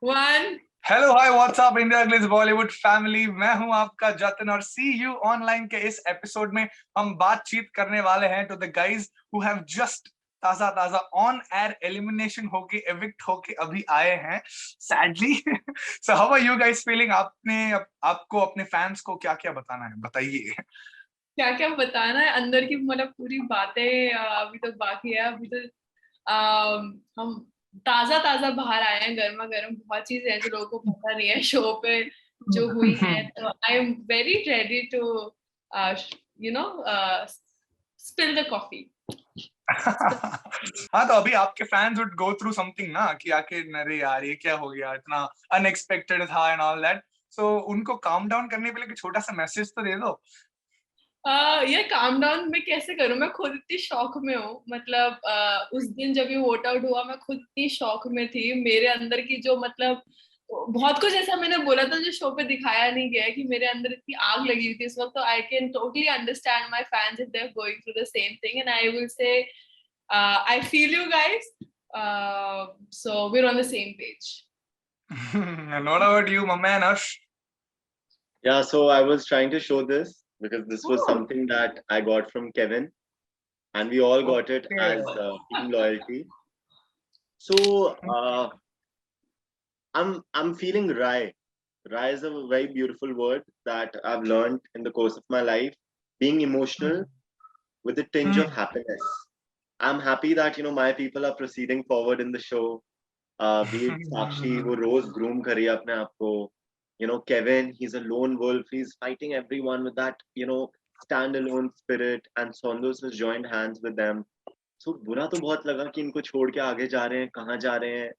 One. Hello hi what's up India Glitz Bollywood family, मैं हूं आपका जतिन और सी यू ऑनलाइन के इस एपिसोड में हम बातचीत करने वाले हैं to the guys who have just ताजा ताजा ऑन एयर एलिमिनेशन होके एविक्ट होके अभी आए हैं sadly. So how are you guys feeling? आपको अपने फैंस को क्या क्या बताना है, बताइए। क्या क्या बताना है अंदर की मतलब पूरी बातें अभी तक बाकी है। अभी तो हम ताजा ताजा बाहर आए हैं, गर्मा गर्म बहुत चीजें हैं जो लोगों को पता नहीं है शो पे जो हुई है। तो I am very ready to you know spill the coffee. हाँ, तो अभी आपके fans would go through something ना कि आखिर अरे यार ये क्या हो गया, इतना अनएक्सपेक्टेड था एंड ऑल दैट। सो उनको काम डाउन करने के लिए छोटा सा मैसेज तो दे दो। ये काम डाउन मैं कैसे करूं? मैं खुद इतनी शॉक में हूँ। मतलब उस दिन जब ये वोट आउट हुआ मैं खुद इतनी शॉक में थी। मेरे अंदर की जो मतलब बहुत कुछ ऐसा मैंने बोला था जो शो पे दिखाया नहीं गया है कि मेरे अंदर इतनी आग लगी हुई थी इस वक्त। तो I can totally understand my fans if they are going through the same thing and I will say I feel you guys. So we are on the same page. And what about you, my man Ash? Yeah, so I was trying to show this because this was something that I got from Kevin, and we all got it as team loyalty. So I'm feeling Rai. Rai is a very beautiful word that I've learned in the course of my life. Being emotional with a tinge of happiness. I'm happy that my people are proceeding forward in the show. Be it Sakshi, who rose groom kari apne aap ko. Kevin, he's a lone wolf. He's fighting everyone with that, standalone spirit. And Sondos has joined hands with them. So बुरा तो बहुत लगा कि इनको छोड़ के आगे जा रहे हैं, कहाँ जा रहे हैं.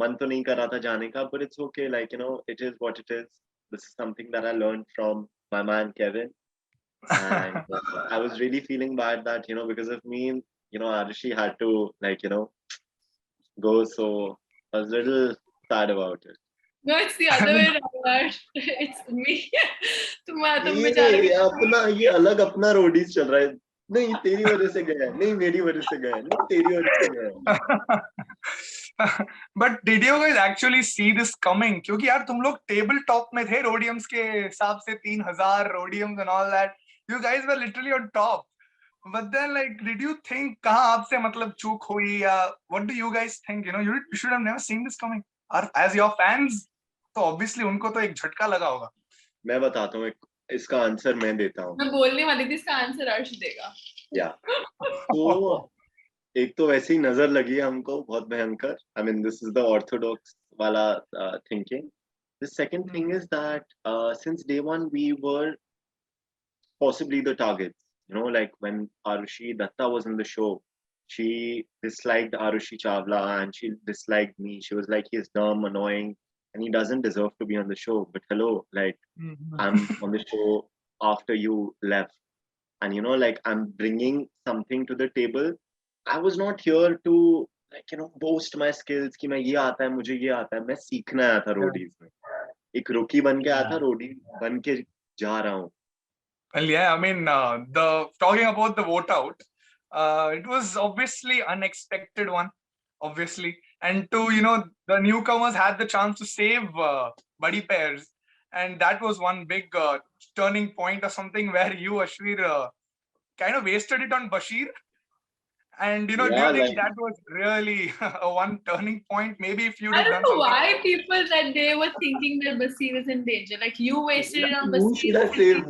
मन तो नहीं कर रहा था जाने का, but it's okay. Like, it is what it is. This is something that I learned from my man Kevin. And I was really feeling bad that, because of me, Arushi had to, go. So I was a little sad about it. No, it's the other way around. It's me. तुम ये अपना ये अलग अपना Roadies चल रहा है. नहीं तेरी वजह से गया है, नहीं मेरी वजह से गया है, नहीं तेरी वजह से गया है. But did you guys actually see this coming? क्योंकि यार तुम लोग टेबल टॉप में थे रोडियम्स के हिसाब से, 3000 rhodiums and all that. You guys were literally on top. But then, like, did you think कहाँ आपसे मतलब चूक हुई, या what do you guys think? You should have never seen this coming. Or as your fans, तो obviously उनको तो एक झटका लगा होगा. मैं बताता हूँ, इसका आंसर मैं देता हूँ. मैं बोलने वाली थी इसका आंसर अर्श देगा. या तो एक तो वैसे ही नजर लगी हमको बहुत भयंकर. I mean, this is the orthodox वाला thinking. The second thing is that since day one we were possibly the targets. Like when Arushi Datta was in the show, she disliked Arushi Chawla and she disliked me. She was like, he's dumb, annoying, and he doesn't deserve to be on the show. But hello, like, I'm on the show after you left. And, like, I'm bringing something to the table. I was not here to, boast my skills कि मैं ये आता है, मुझे ये आता है. मैं सीखना आया था रोडीज में. एक rookie बन के आया था, रोडी बन के जा रहा हूँ. Well, yeah, I mean, talking about the vote out, it was obviously unexpected one, obviously. And the newcomers had the chance to save buddy pairs. And that was one big turning point or something where you, Ashwir, kind of wasted it on Bashir. And, do you think that was really a one turning point? Maybe if you'd have done something. I don't know why people that day were thinking that Basir is in danger. Like, you wasted it on Basir. Who should I save?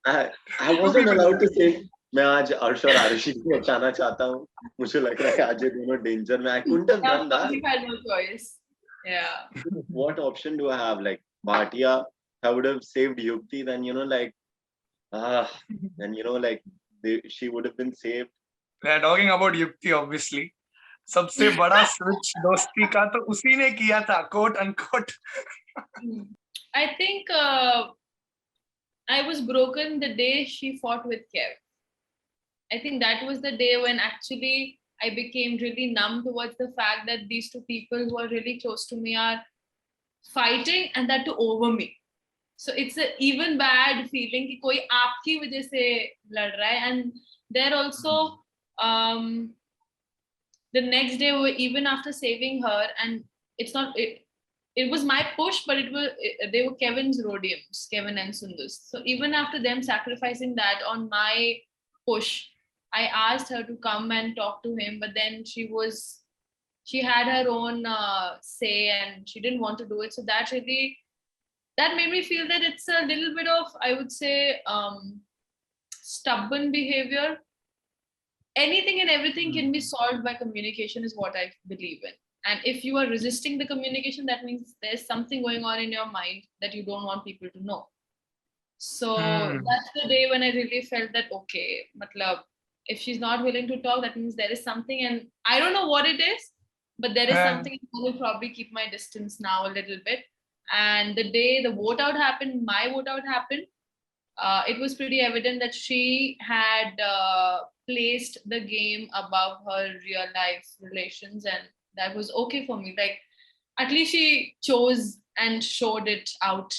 I wasn't allowed to save. मैं आज अर्श और आरुषि को बचाना चाहता हूँ. मुझे लग रहा है आज ये दोनों डेंजर में. I couldn't have done that. You had no choice. Yeah. What option do I have? Like Bhatia, I would have saved Yukti. Then then she would have been saved. Yeah, talking about Yukti, obviously. सबसे बड़ा switch दोस्ती का तो उसी ने किया था, quote unquote. I think I was broken the day she fought with Kev. I think that was the day when actually I became really numb towards the fact that these two people who are really close to me are fighting, and that to over me. So it's an even bad feeling कि कोई आपकी वजह से लड़ रहा है. And there also the next day, even after saving her, and it's not it was my push, but they were Kevin's Rhodiums, Kevin and Sundus. So even after them sacrificing that on my push, I asked her to come and talk to him, but then she had her own say and she didn't want to do it. So that made me feel that it's a little bit of, I would say, stubborn behavior. Anything and everything can be solved by communication is what I believe in. And if you are resisting the communication, that means there's something going on in your mind that you don't want people to know. So that's the day when I really felt that, okay, matlab, if she's not willing to talk, that means there is something, and I don't know what it is, but there is something. I will probably keep my distance now a little bit. And the day the vote out happened, my vote out happened, it was pretty evident that she had placed the game above her real life relations, and that was okay for me. Like, at least she chose and showed it out.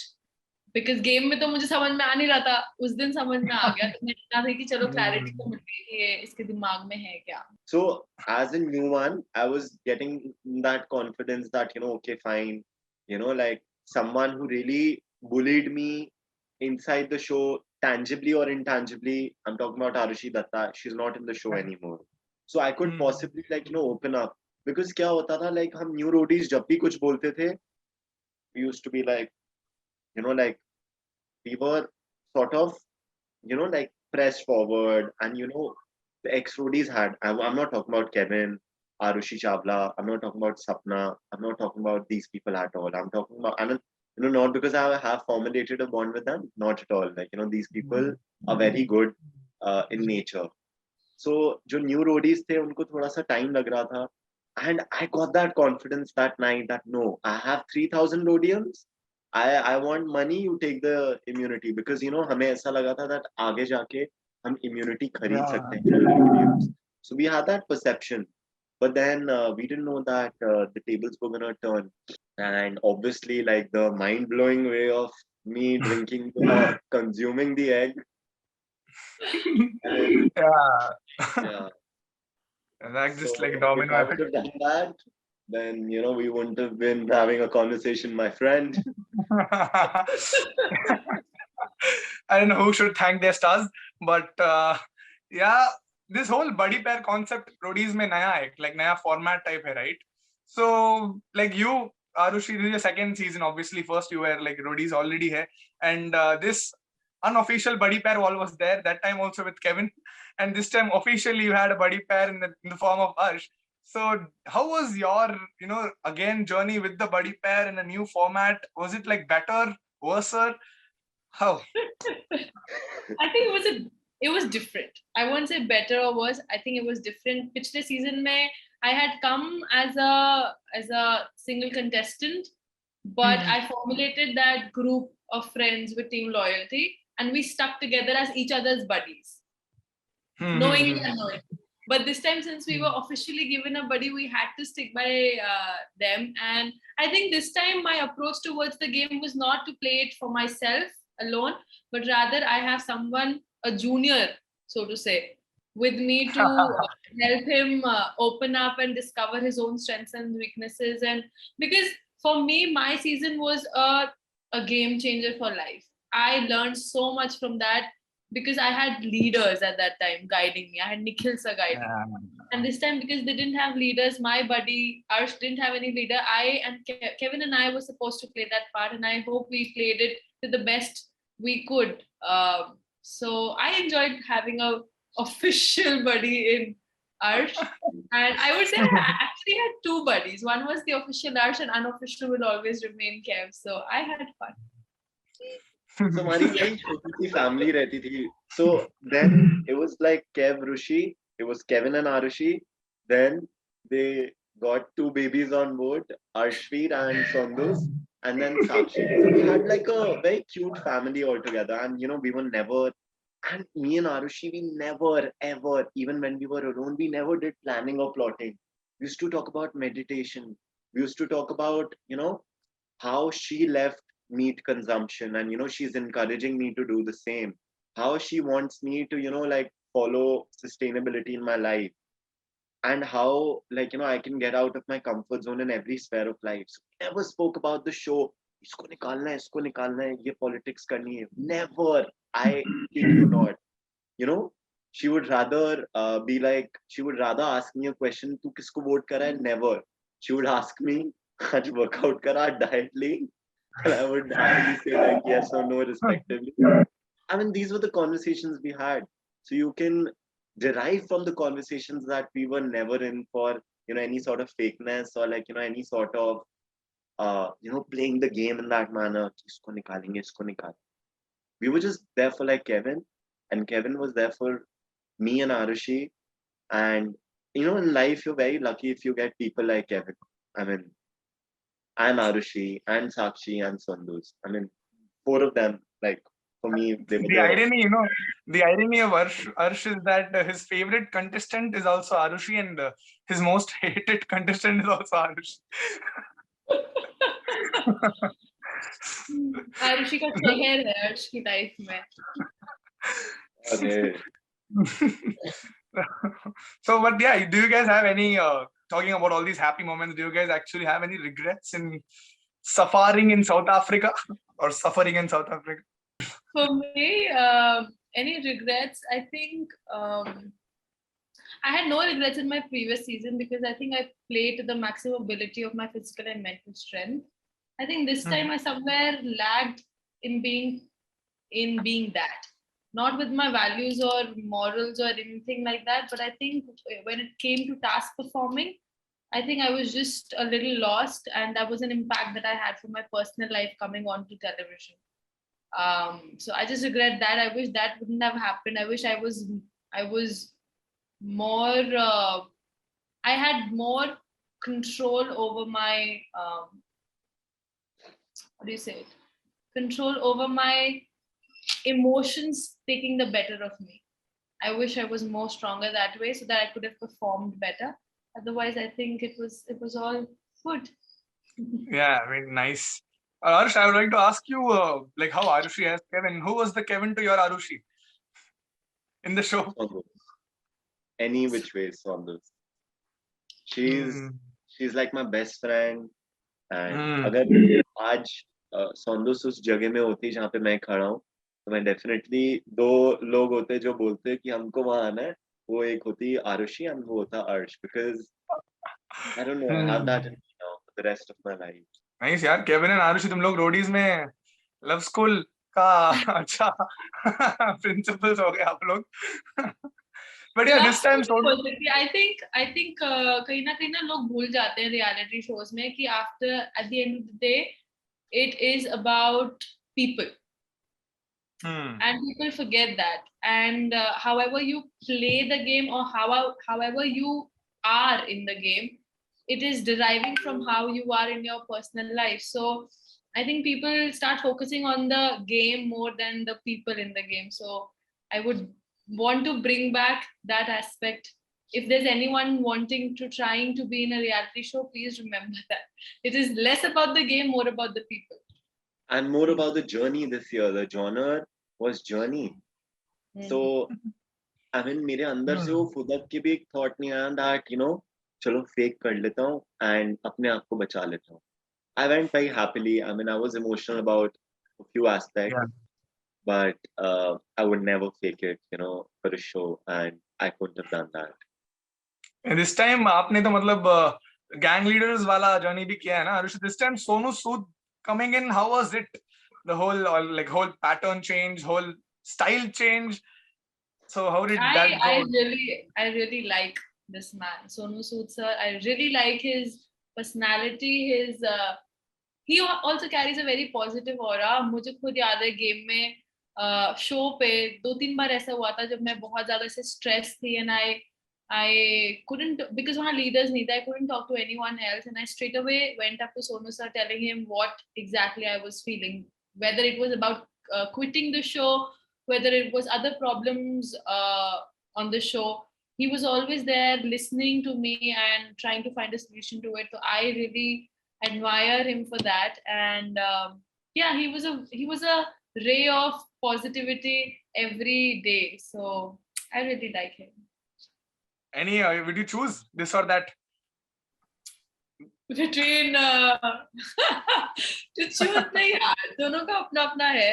Because game में तो मुझे समझ में आ नहीं रहा था, उस दिन समझ में आ गया, तो मैं इतना था कि चलो clarity तो मिल गई कि ये इसके दिमाग में है क्या. So as a new one, I was getting that confidence that, okay, fine, like someone who really bullied me inside the show, tangibly or intangibly. I'm talking about Arushi Datta. She's not in the show anymore. So I could possibly open up. Because क्या होता था, like हम new roadies जब भी कुछ बोलते थे, we used to be like, like we were sort of, like pressed forward, and the ex roadies had. I'm not talking about Kevin, Arushi Chawla. I'm not talking about Sapna. I'm not talking about these people at all. I'm talking about, and not because I have formulated a bond with them, not at all. Like, these people are very good in nature. So, जो new roadies थे, उनको थोड़ा सा time लग रहा था, and I got that confidence that night that no, I have 3,000 rhodiums. I want money. You take the immunity, because हमें ऐसा लगा था that आगे जाके हम immunity खरीद सकते हैं rhodiums. So we had that perception. But then we didn't know that the tables were gonna turn, and obviously, like the mind-blowing way of me drinking or consuming the egg. And, yeah. Like just So like a domino if I would effect. have done that, then we wouldn't have been having a conversation, my friend. I don't know who should thank their stars, but yeah, this whole buddy pair concept Roadies में नया है, like नया format type है, right? So like you, Arushi, this is your second season. Obviously, first you were like Roadies already है, and this unofficial buddy pair wall was there that time also with Kevin, and this time officially you had a buddy pair in the form of Arsh. So how was your again journey with the buddy pair in a new format? Was it like better, worse? How? I think it was different. I won't say better or worse. I think it was different. पिछले season में I had come as a single contestant, but I formulated that group of friends with team loyalty, and we stuck together as each other's buddies, knowing and unknowing. But this time, since we were officially given a buddy, we had to stick by them. And I think this time my approach towards the game was not to play it for myself alone, but rather I have someone, a junior, so to say, with me to help him open up and discover his own strengths and weaknesses. And because for me, my season was a game changer for life. I learned so much from that, because I had leaders at that time guiding me. I had Nikhil sir guiding me. And this time, because they didn't have leaders, my buddy Arsh didn't have any leader. I and Kevin and I were supposed to play that part, and I hope we played it to the best we could. So I enjoyed having a official buddy in Arsh. And I would say I actually had two buddies. One was the official Arsh, and unofficial will always remain Kev. So I had fun. So हमारी very छोटी सी family रहती थी. So then it was like Kev, Rushi. It was Kevin and Arushi. Then they got two babies on board, Arshveer and Sondus, and then Sakshi. So we had like a very cute family altogether, and we were never. And me and Arushi, we never ever, even when we were alone, we never did planning or plotting. We used to talk about meditation. We used to talk about how she left meat consumption, and she's encouraging me to do the same, how she wants me to like follow sustainability in my life. and how, like, I can get out of my comfort zone in every sphere of life. So we never spoke about the show. इसको निकालना है, ये politics करनी है. Never. I kid you not. You know, she would rather be like, she would rather ask me a question, तू किसको vote करा है? Never. She would ask me, आज workout करा, diet ले? And I would happily say like yes or no respectively. I mean, these were the conversations we had. So you can derive from the conversations that we were never in for, any sort of fakeness or like, any sort of, playing the game in that manner. इसको निकालेंगे, इसको निकालेंगे. We were just there for like Kevin, and Kevin was there for me and Arushi. And, in life, you're very lucky if you get people like Kevin. I mean, and Arushi and Sakshi and Sandus. I mean, four of them, like, for me, they were The irony, the irony of Arsh is that his favorite contestant is also Arushi, and his most hated contestant is also Arushi. Arushi का शहर है अर्श की life में. Okay. So, but yeah, do you guys have any, talking about all these happy moments, do you guys actually have any regrets in suffering in South Africa or suffering in South Africa? For me, any regrets? I think I had no regrets in my previous season because I think I played to the maximum ability of my physical and mental strength. I think this time I somewhere lagged in being that. Not with my values or morals or anything like that, but I think when it came to task performing, I think I was just a little lost, and that was an impact that I had for my personal life coming onto television. So I just regret that. I wish that wouldn't have happened. I wish I was more. I had more control over my. What do you say? Control over my emotions taking the better of me. I wish I was more stronger that way so that I could have performed better. Otherwise, I think it was all good. Yeah, I mean, nice. Arsh, I would like to ask you, like how Arushi has Kevin. Who was the Kevin to your Arushi in the show? Any which way, Saunders. She's like my best friend. And अगर आज Saunders उस जगह में होती जहाँ पे मैं खड़ा हूँ, तो मैं definitely दो लोग होते जो बोलते कि हमको वहाँ आना है. वो एक होती आरुषि and वो होता Arsh, because I don't know, I have that in me now for the rest of my life. Nice यार, Kevin and Arushi तुम लोग Roadies में love school का अच्छा principals हो गए आप लोग. But yeah, this time I think कहीं ना लोग भूल जाते हैं reality shows में कि after at the end of the day it is about people. And people forget that. And however you play the game or however you are in the game, it is deriving from how you are in your personal life. So I think people start focusing on the game more than the people in the game. So I would want to bring back that aspect. If there's anyone trying to be in a reality show, please remember that it is less about the game, more about the people. And more about the journey this year. The genre was journey. So, I mean, मेरे अंदर से वो फुदक के भी एक thought नहीं आया that, चलो fake कर लेता हूँ and अपने आप को बचा लेता हूँ. I went very happily. I mean, I was emotional about a few aspects, but I would never fake it, for a show, and I couldn't have done that. And this time, आपने तो मतलब gang leaders वाला journey भी किया है ना, Arushi? This time, Sonu Sood coming in, how was it? The whole pattern change, whole style change. So how did that go? I really like this man, Sonu Sood sir. I really like his personality. He also carries a very positive aura. मुझे खुद याद है game में show पे 2-3 बार ऐसा हुआ था जब मैं बहुत ज्यादा से स्ट्रेस थी and I couldn't, because वहाँ leaders नहीं थे, I couldn't talk to anyone else, and I straight away went up to Sonu sir telling him what exactly I was feeling, whether it was about quitting the show, whether it was other problems on the show. He was always there listening to me and trying to find a solution to it. So I really admire him for that. And he was a ray of positivity every day. So I really like him. Any would you choose this or that? Between to choose नहीं यार, दोनों का अपना अपना है.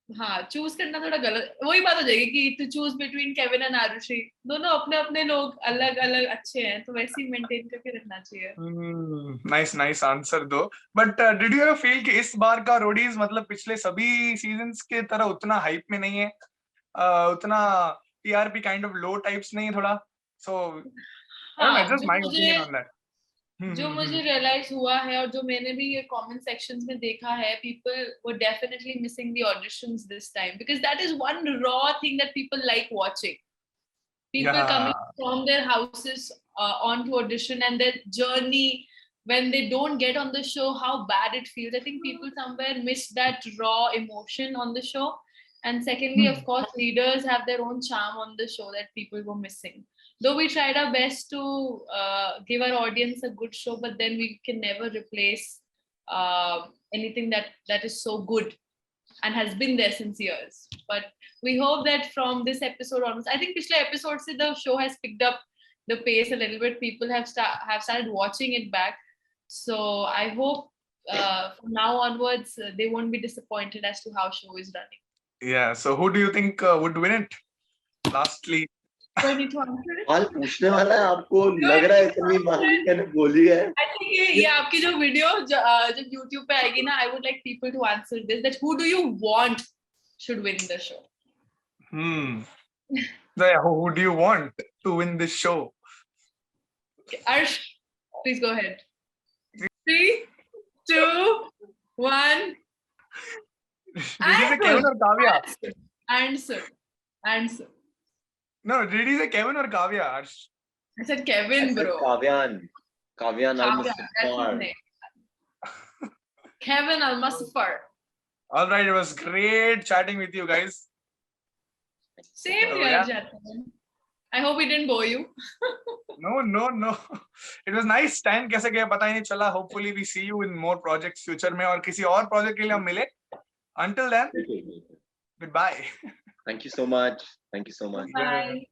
हाँ, choose करना थोड़ा गलत, वही बात हो जाएगी कि to choose between Kevin and Arushi. दोनों अपने अपने लोग अलग अलग अच्छे हैं, तो वैसे ही मेंटेन करके रखना चाहिए. नाइस आंसर दो. But did you ever feel कि इस बार का रोडीज मतलब पिछले सभी सीजन्स के तरह उतना हाइप में नहीं है, उतना TRP kind of low types नहीं है थोड़ा? So I don't know, just my opinion on that. जो मुझे रियलाइज हुआ है और जो मैंने भी ये कमेंट सेक्शंस में देखा है, people were definitely missing the auditions this time, because that is one raw thing that people like watching. People coming from their houses onto audition, and their journey when they don't get on the show, how bad it feels. I think people somewhere miss that raw emotion on the show. And secondly, of course, leaders have their own charm on the show that people were missing. Though we tried our best to give our audience a good show, but then we can never replace anything that is so good and has been there since years. But we hope that from this episode onwards, I think पिछले episode से the show has picked up the pace a little bit. People have started watching it back. So I hope from now onwards they won't be disappointed as to how show is running. Yeah. So who do you think would win it? Lastly. Do I need to answer it? हाल पूछने वाला है आपको, लग रहा है इतनी बात मैंने बोली है. I think ये आपकी जो वीडियो जब YouTube पे आएगी ना, I would like people to answer this, that who do you want should win the show? So yeah, who do you want to win this show? Okay, Arsh, please go ahead. 3, 2, 1. Did you say Kevin or Kavya? Answer. No, did he say Kevin or Kavya, Arsh? I said Kevin, bro. Kavyan Al-Mustafa. Kevin Al-Mustafa. All right, it was great chatting with you guys. Same here, yeah. Jatan. I hope we didn't bore you. No. It was nice. Time कैसे गया पता ही नहीं चला. Hopefully we see you in more projects future में, और किसी और project के लिए हम मिले. Until then, goodbye. Thank you so much. Bye.